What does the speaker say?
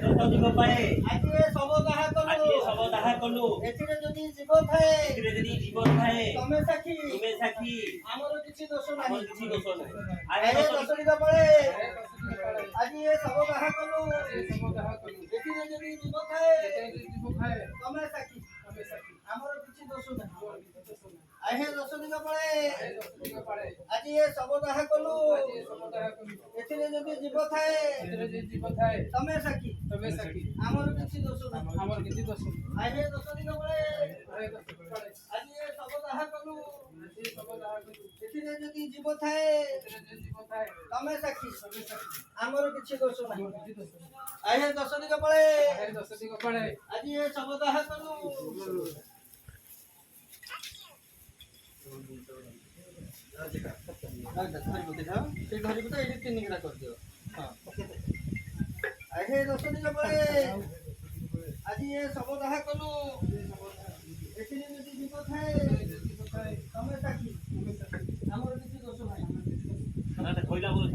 ଦଶଦିଗ ପାଏ ଆଜି ଏ ଶବ ଦାହ ଆଜି ଏ କଲୁ। ଶବ ଦାହ କଲୁ। ଏଥିରେ ଯଦି ଜୀବ ଥାଏ ଏଥିରେ ଯଦି ଜୀବ ଥାଏ ତମେ ସାକ୍ଷୀ। ତୁମେ ସାକ୍ଷୀ। ଆମର କିଛି ଦୋଷ ଆମର ନାହିଁ। କିଛି ଦୋଷ ନାହିଁ। ଆହେ ଆହେ ଦଶଦିଗ ପଳେ ଦଶଦିଗ ପାଳେ ଆଜି ଏ ଶବ ଦାହ କଲୁ। ଆଜି ଶବ ଦାହ କଲୁ। ଏଥିରେ ଯଦି ଜୀବ ଥାଏ ଯେତେବେଳେ ଜୀବ ଥାଏ ତମେ ସାକ୍ଷୀ। ତମେ ସାକ୍ଷୀ। ଆମର କିଛି ଦୋଷ ନାହିଁ। ଆମର କିଛି ଦୋଷ ନାହିଁ। ଆହେ ଦଶଦିଗ ପଳେ ଆହେ ଦଶଦିଗ ପାଳେ ଆଜି ଏ ଶବ ଦାହ କଲୁ। ଆଜି ଶବ ଦାହ କଲୁ। ଏଥିରେ ଯଦି ଜୀବ ଥାଏ ଏଥିରେ ଯଦି ଜୀବ ଥାଏ ତମେ ସାକ୍ଷୀ। ତମେ ସାକ୍ଷୀ। ଆମର କିଛି ଦୋଷ ନାହିଁ। ଆମର କିଛି ଦୋଷ ନାହିଁ। ଆହେ ଦଶଦିଗ ପଳେ ଆହେ ଦଶଦିଗ ପାଳେ ଆଜି ଏ ଶବ ଦାହ କଲୁ। ଆଜି ଶବ ଦାହ କଲୁ। ଏଥିରେ ଯଦି ଜୀବ ଥାଏ ଏଥିରେ ଯଦି ଜୀବ ଥାଏ ତମେ ସାକ୍ଷୀ। ତମେ ସାକ୍ଷୀ। ଆମର କିଛି ଦୋଷ ନାହିଁ। ଆମର କିଛି ଦୋଷ ନାହିଁ। ଆହେ ଦଶଦିଗ ପଳେ ଆହେ ଦଶଦିଗ ପାଳେ ଆଜି ଏ ଶବ ଦାହ କଲୁ। ଆହେ ଦଶଦିଗ ପଳେ ଆଜି ଏ ଶବ ଦାହ କଲୁ। ଏଥିରେ ଯଦି ଜୀବ ଥାଏ ଜୀବ ଥାଏ ତମେ ସାକ୍ଷୀ। ତମେ ସାକ୍ଷୀ। ଆମର କିଛି ଦୋଷ ନାହିଁ। ଧଇଲା ବୋଲ